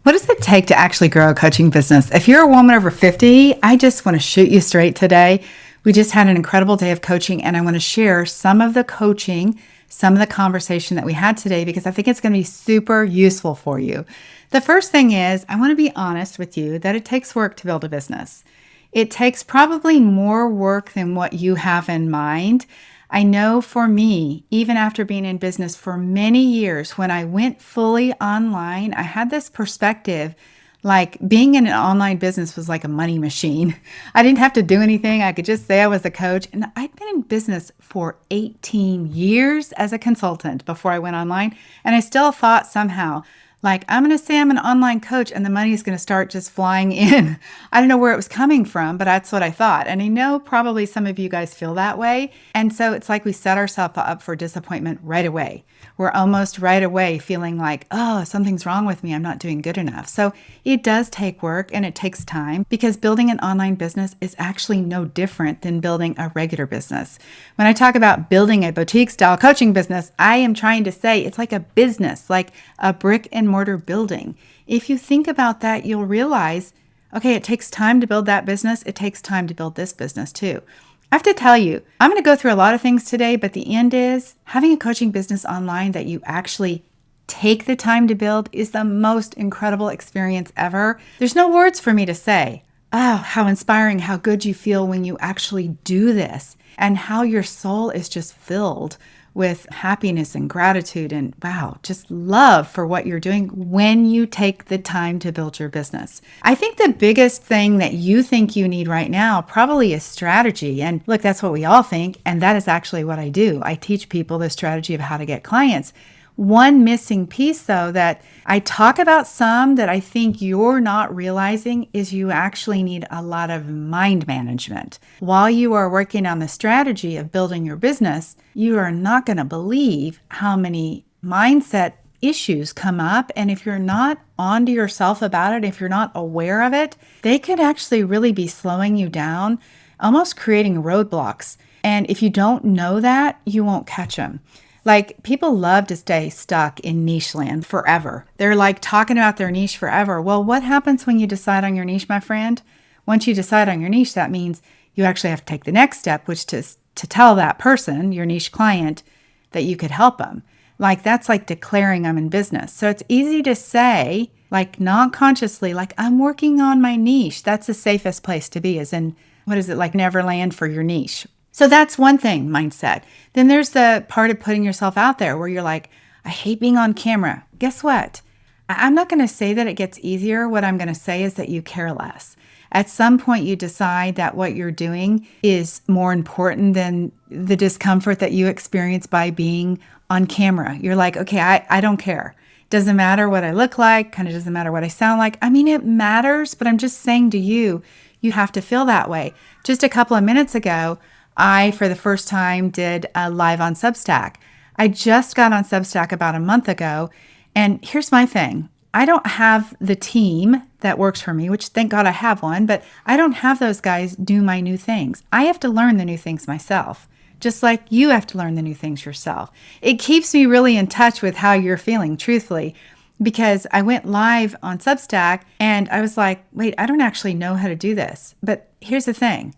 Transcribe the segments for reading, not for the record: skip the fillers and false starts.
What does it take to actually grow a coaching business? If you're a woman over 50, I just want to shoot you straight today. We just had an incredible day of coaching, and I want to share some of the coaching, some of the conversation that we had today, because I think it's going to be super useful for you. The first thing is, I want to be honest with you that it takes work to build a business. It takes probably more work than what you have in mind. I know for me, even after being in business for many years, when I went fully online, I had this perspective like being in an online business was like a money machine. I didn't have to do anything. I could just say I was a coach. And I'd been in business for 18 years as a consultant before I went online. And I still thought somehow, like, I'm going to say I'm an online coach and the money is going to start just flying in. I don't know where it was coming from, but that's what I thought. And I know probably some of you guys feel that way. And so it's like we set ourselves up for disappointment right away. We're almost right away feeling like, oh, something's wrong with me. I'm not doing good enough. So it does take work and it takes time, because building an online business is actually no different than building a regular business. When I talk about building a boutique style coaching business, I am trying to say it's like a business, like a brick and mortar building. If you think about that, you'll realize, okay, it takes time to build that business. It takes time to build this business too. I have to tell you, I'm going to go through a lot of things today, but the end is having a coaching business online that you actually take the time to build is the most incredible experience ever. There's no words for me to say, oh, how inspiring, how good you feel when you actually do this, and how your soul is just filled with happiness and gratitude and wow, just love for what you're doing when you take the time to build your business. I think the biggest thing that you think you need right now probably is strategy. And look, that's what we all think. And that is actually what I do. I teach people the strategy of how to get clients. One missing piece, though, that I talk about some that I think you're not realizing is you actually need a lot of mind management. While you are working on the strategy of building your business, you are not going to believe how many mindset issues come up. And if you're not onto yourself about it, if you're not aware of it, they could actually really be slowing you down, almost creating roadblocks. And if you don't know that, you won't catch them. Like, people love to stay stuck in niche land forever. They're like talking about their niche forever. Well, what happens when you decide on your niche, my friend? Once you decide on your niche, that means you actually have to take the next step, which is to tell that person, your niche client, that you could help them. Like, that's like declaring I'm in business. So it's easy to say, like non-consciously, like I'm working on my niche. That's the safest place to be, is in, what is it, like Neverland for your niche. So that's one thing, mindset. Then there's the part of putting yourself out there where you're like, I hate being on camera. Guess what? I'm not going to say that it gets easier. What I'm going to say is that you care less. At some point, you decide that what you're doing is more important than the discomfort that you experience by being on camera. You're like, okay, I don't care. Doesn't matter what I look like, kind of doesn't matter what I sound like. I mean, it matters, but I'm just saying to you, you have to feel that way. Just a couple of minutes ago, I, for the first time, did a live on Substack. I just got on Substack about a month ago. And here's my thing. I don't have the team that works for me, which thank God I have one, but I don't have those guys do my new things. I have to learn the new things myself, just like you have to learn the new things yourself. It keeps me really in touch with how you're feeling, truthfully, because I went live on Substack and I was like, wait, I don't actually know how to do this. But here's the thing.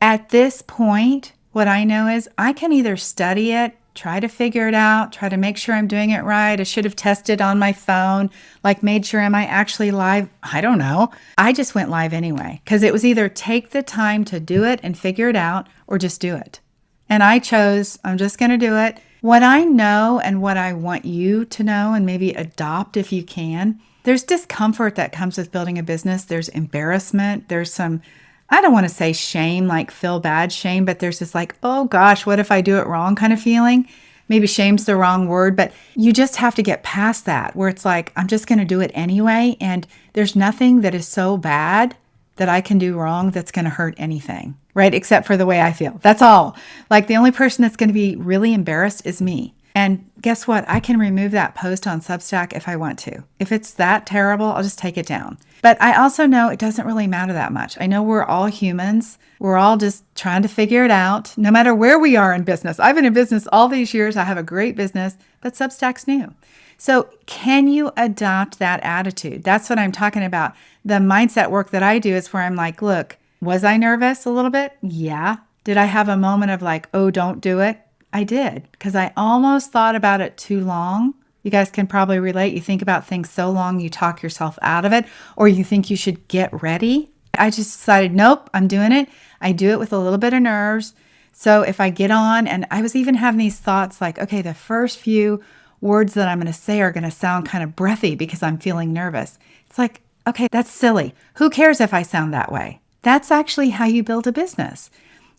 At this point, what I know is I can either study it, try to figure it out, try to make sure I'm doing it right. I should have tested on my phone, like made sure, am I actually live? I don't know. I just went live anyway, because it was either take the time to do it and figure it out or just do it. And I chose, I'm just going to do it. What I know and what I want you to know and maybe adopt if you can, there's discomfort that comes with building a business. There's embarrassment. There's some, I don't want to say shame, like feel bad shame, but there's this like, oh gosh, what if I do it wrong kind of feeling? Maybe shame's the wrong word, but you just have to get past that where it's like, I'm just going to do it anyway. And there's nothing that is so bad that I can do wrong that's going to hurt anything, right? Except for the way I feel. That's all. Like the only person that's going to be really embarrassed is me. And guess what? I can remove that post on Substack if I want to. If it's that terrible, I'll just take it down. But I also know it doesn't really matter that much. I know we're all humans. We're all just trying to figure it out, no matter where we are in business. I've been in business all these years. I have a great business, but Substack's new. So can you adopt that attitude? That's what I'm talking about. The mindset work that I do is where I'm like, look, was I nervous a little bit? Yeah. Did I have a moment of like, oh, don't do it? I did, because I almost thought about it too long. You guys can probably relate. You think about things so long, you talk yourself out of it, or you think you should get ready. I just decided, nope, I'm doing it. I do it with a little bit of nerves. So if I get on, and I was even having these thoughts like, okay, the first few words that I'm going to say are going to sound kind of breathy because I'm feeling nervous. It's like, okay, that's silly. Who cares if I sound that way? That's actually how you build a business.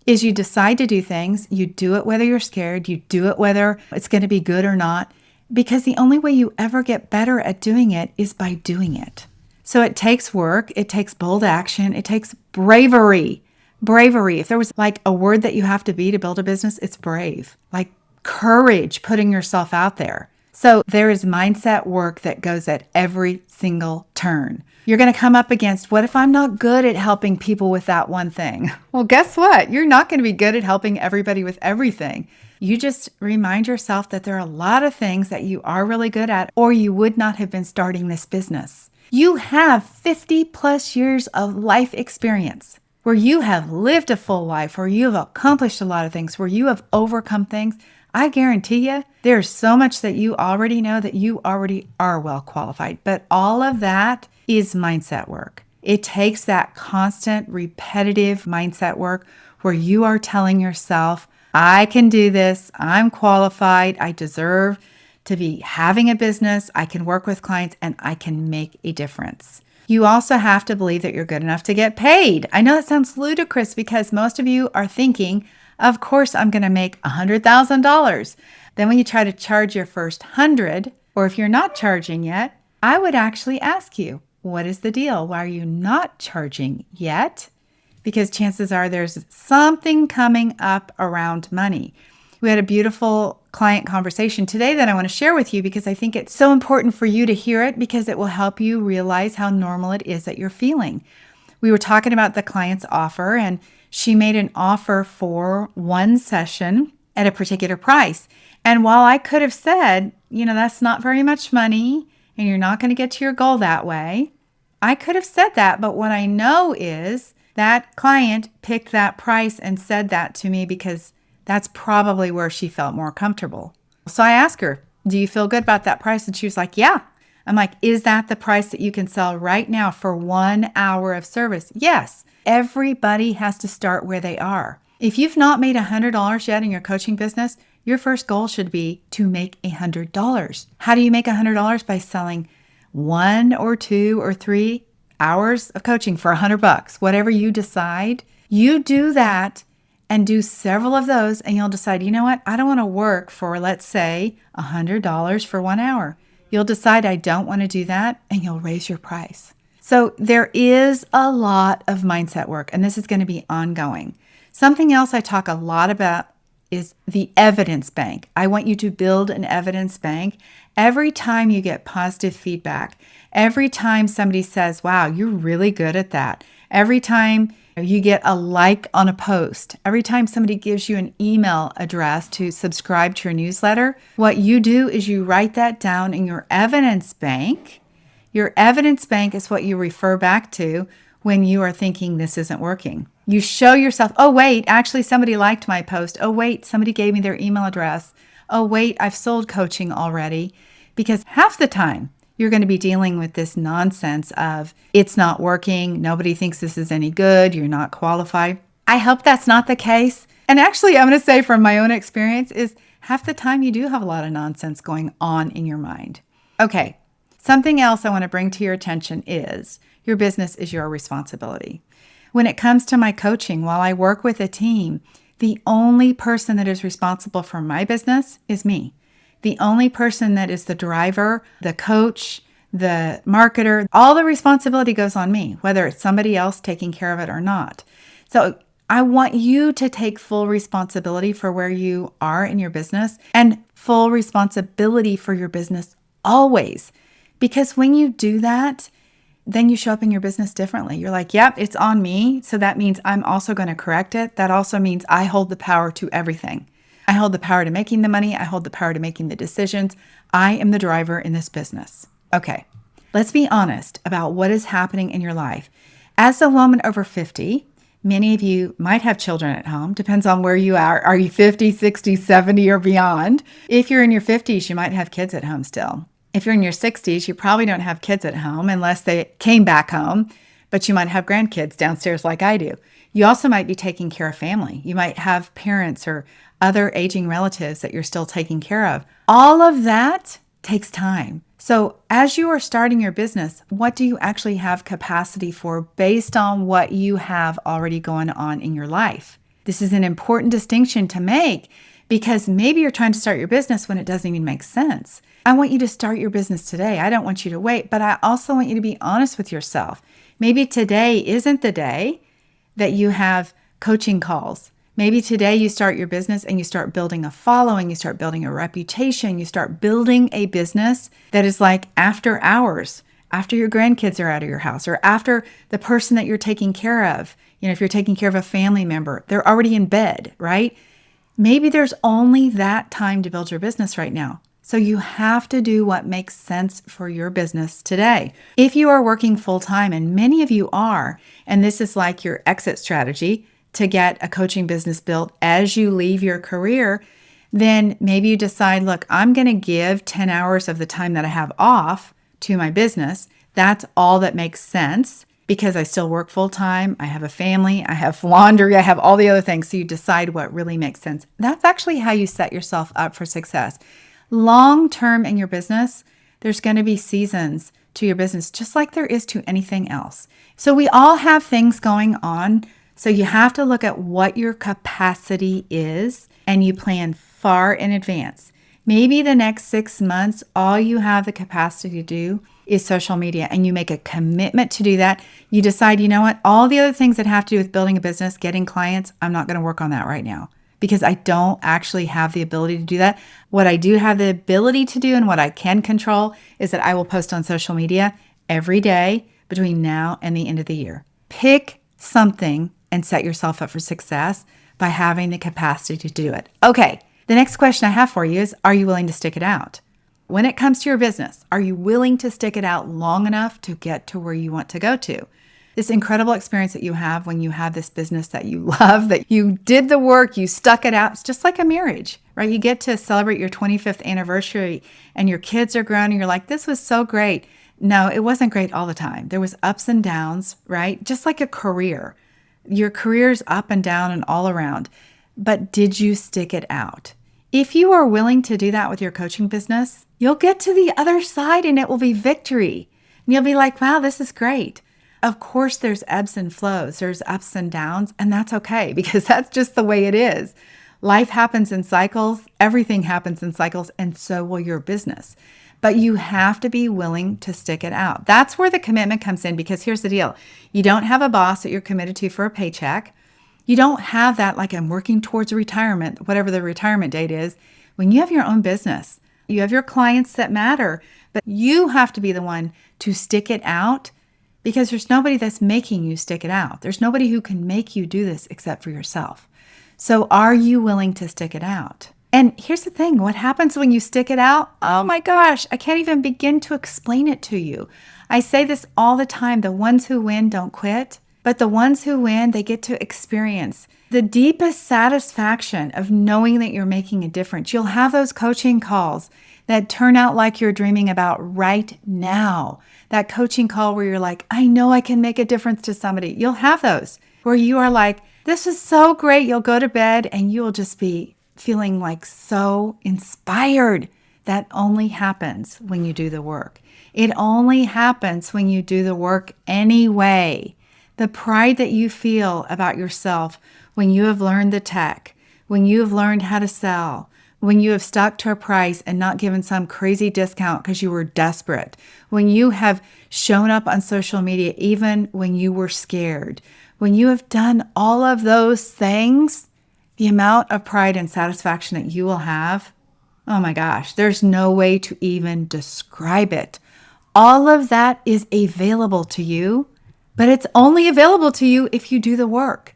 Is you decide to do things, you do it whether you're scared, you do it whether it's going to be good or not, because the only way you ever get better at doing it is by doing it. So it takes work, it takes bold action, it takes bravery. Bravery. If there was like a word that you have to be to build a business, it's brave. Like courage, putting yourself out there. So there is mindset work that goes at every single turn. You're going to come up against, what if I'm not good at helping people with that one thing? Well, guess what? You're not going to be good at helping everybody with everything. You just remind yourself that there are a lot of things that you are really good at, or you would not have been starting this business. You have 50 plus years of life experience where you have lived a full life, where you have accomplished a lot of things, where you have overcome things. I guarantee you, there's so much that you already know that you already are well qualified. But all of that is mindset work. It takes that constant, repetitive mindset work where you are telling yourself, I can do this. I'm qualified. I deserve to be having a business. I can work with clients and I can make a difference. You also have to believe that you're good enough to get paid. I know that sounds ludicrous because most of you are thinking, of course, I'm going to make $100,000. Then when you try to charge your first 100, or if you're not charging yet, I would actually ask you, what is the deal? Why are you not charging yet? Because chances are there's something coming up around money. We had a beautiful client conversation today that I want to share with you because I think it's so important for you to hear it because it will help you realize how normal it is that you're feeling. We were talking about the client's offer, and she made an offer for one session at a particular price. And while I could have said, that's not very much money and you're not going to get to your goal that way, I could have said that. But what I know is that client picked that price and said that to me because that's probably where she felt more comfortable. So I asked her, do you feel good about that price? And she was like, yeah. I'm like, is that the price that you can sell right now for 1 hour of service? Yes. Everybody has to start where they are. If you've not made $100 yet in your coaching business, your first goal should be to make $100. How do you make $100? By selling 1 or 2 or 3 hours of coaching for $100. Whatever you decide, you do that and do several of those, and you'll decide, you know what? I don't want to work for, let's say, $100 for 1 hour. You'll decide I don't want to do that, and you'll raise your price. So there is a lot of mindset work, and this is going to be ongoing. Something else I talk a lot about is the evidence bank. I want you to build an evidence bank. Every time you get positive feedback, every time somebody says, wow, you're really good at that, every time you get a like on a post, every time somebody gives you an email address to subscribe to your newsletter, what you do is you write that down in your evidence bank. Your evidence bank is what you refer back to when you are thinking this isn't working. You show yourself, oh, wait, actually somebody liked my post. Oh, wait, somebody gave me their email address. Oh, wait, I've sold coaching already. Because half the time, you're going to be dealing with this nonsense of it's not working, nobody thinks this is any good, you're not qualified. I hope that's not the case. And actually, I'm going to say from my own experience is half the time you do have a lot of nonsense going on in your mind. Okay, something else I want to bring to your attention is your business is your responsibility. When it comes to my coaching, while I work with a team, the only person that is responsible for my business is me. The only person that is the driver, the coach, the marketer, all the responsibility goes on me, whether it's somebody else taking care of it or not. So I want you to take full responsibility for where you are in your business and full responsibility for your business always. Because when you do that, then you show up in your business differently. You're like, yep, it's on me. So that means I'm also going to correct it. That also means I hold the power to everything. I hold the power to making the money. I hold the power to making the decisions. I am the driver in this business. Okay, let's be honest about what is happening in your life. As a woman over 50, many of you might have children at home. Depends on where you are. Are you 50, 60, 70, or beyond? If you're in your 50s, you might have kids at home still. If you're in your 60s, you probably don't have kids at home unless they came back home, but you might have grandkids downstairs like I do. You also might be taking care of family. You might have parents or other aging relatives that you're still taking care of. All of that takes time. So as you are starting your business, what do you actually have capacity for based on what you have already going on in your life? This is an important distinction to make because maybe you're trying to start your business when it doesn't even make sense. I want you to start your business today. I don't want you to wait, but I also want you to be honest with yourself. Maybe today isn't the day that you have coaching calls. Maybe today you start your business and you start building a following, you start building a reputation, you start building a business that is like after hours, after your grandkids are out of your house, or after the person that you're taking care of. If you're taking care of a family member, they're already in bed, right? Maybe there's only that time to build your business right now. So you have to do what makes sense for your business today. If you are working full time, and many of you are, and this is like your exit strategy to get a coaching business built as you leave your career, then maybe you decide, look, I'm going to give 10 hours of the time that I have off to my business. That's all that makes sense because I still work full time. I have a family, I have laundry, I have all the other things. So you decide what really makes sense. That's actually how you set yourself up for success. Long term in your business, there's going to be seasons to your business, just like there is to anything else. So we all have things going on. So you have to look at what your capacity is and you plan far in advance. Maybe the next 6 months, all you have the capacity to do is social media and you make a commitment to do that. You decide, you know what, all the other things that have to do with building a business, getting clients, I'm not going to work on that right now because I don't actually have the ability to do that. What I do have the ability to do and what I can control is that I will post on social media every day between now and the end of the year. Pick something and set yourself up for success by having the capacity to do it. Okay, the next question I have for you is, are you willing to stick it out? When it comes to your business, are you willing to stick it out long enough to get to where you want to go to? This incredible experience that you have when you have this business that you love, that you did the work, you stuck it out. It's just like a marriage, right? You get to celebrate your 25th anniversary and your kids are grown and you're like, this was so great. No, it wasn't great all the time. There was ups and downs, right? Just like a career. Your career's up and down and all around. But did you stick it out? If you are willing to do that with your coaching business, you'll get to the other side and it will be victory. And you'll be like, wow, this is great. Of course, there's ebbs and flows. There's ups and downs, and that's okay because that's just the way it is. Life happens in cycles. Everything happens in cycles, and so will your business. But you have to be willing to stick it out. That's where the commitment comes in because here's the deal. You don't have a boss that you're committed to for a paycheck. You don't have that like I'm working towards retirement, whatever the retirement date is. When you have your own business, you have your clients that matter, but you have to be the one to stick it out because there's nobody that's making you stick it out. There's nobody who can make you do this except for yourself. So are you willing to stick it out? And here's the thing, what happens when you stick it out? Oh my gosh, I can't even begin to explain it to you. I say this all the time, the ones who win don't quit, but the ones who win, they get to experience the deepest satisfaction of knowing that you're making a difference. You'll have those coaching calls that turn out like you're dreaming about right now. That coaching call where you're like, I know I can make a difference to somebody. You'll have those where you are like, this is so great. You'll go to bed and you'll just be feeling like so inspired. That only happens when you do the work. It only happens when you do the work anyway. The pride that you feel about yourself when you have learned the tech, when you have learned how to sell, when you have stuck to a price and not given some crazy discount because you were desperate, when you have shown up on social media even when you were scared, when you have done all of those things, the amount of pride and satisfaction that you will have, oh my gosh, there's no way to even describe it. All of that is available to you, but it's only available to you if you do the work.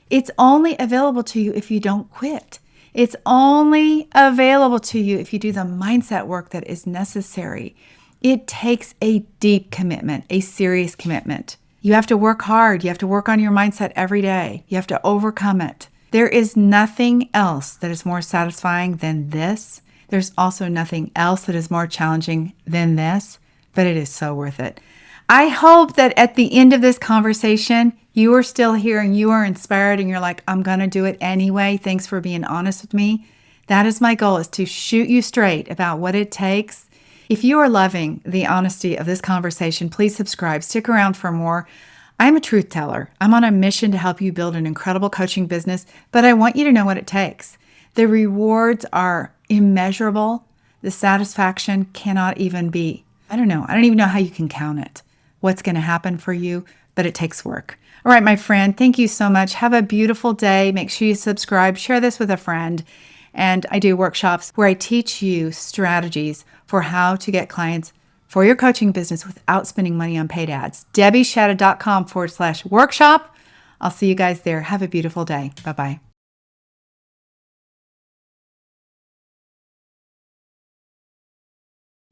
It's only available to you if you don't quit. It's only available to you if you do the mindset work that is necessary. It takes a deep commitment, a serious commitment. You have to work hard. You have to work on your mindset every day. You have to overcome it. There is nothing else that is more satisfying than this. There's also nothing else that is more challenging than this, but it is so worth it. I hope that at the end of this conversation, you are still here and you are inspired and you're like, I'm going to do it anyway. Thanks for being honest with me. That is my goal, is to shoot you straight about what it takes. If you are loving the honesty of this conversation, please subscribe. Stick around for more. I'm a truth teller. I'm on a mission to help you build an incredible coaching business, but I want you to know what it takes. The rewards are immeasurable. The satisfaction cannot even be, I don't even know how you can count it, what's going to happen for you, but it takes work. All right, my friend, thank you so much. Have a beautiful day. Make sure you subscribe, share this with a friend. And I do workshops where I teach you strategies for how to get clients for your coaching business without spending money on paid ads. DebbieShadid.com/workshop. I'll see you guys there. Have a beautiful day. Bye-bye.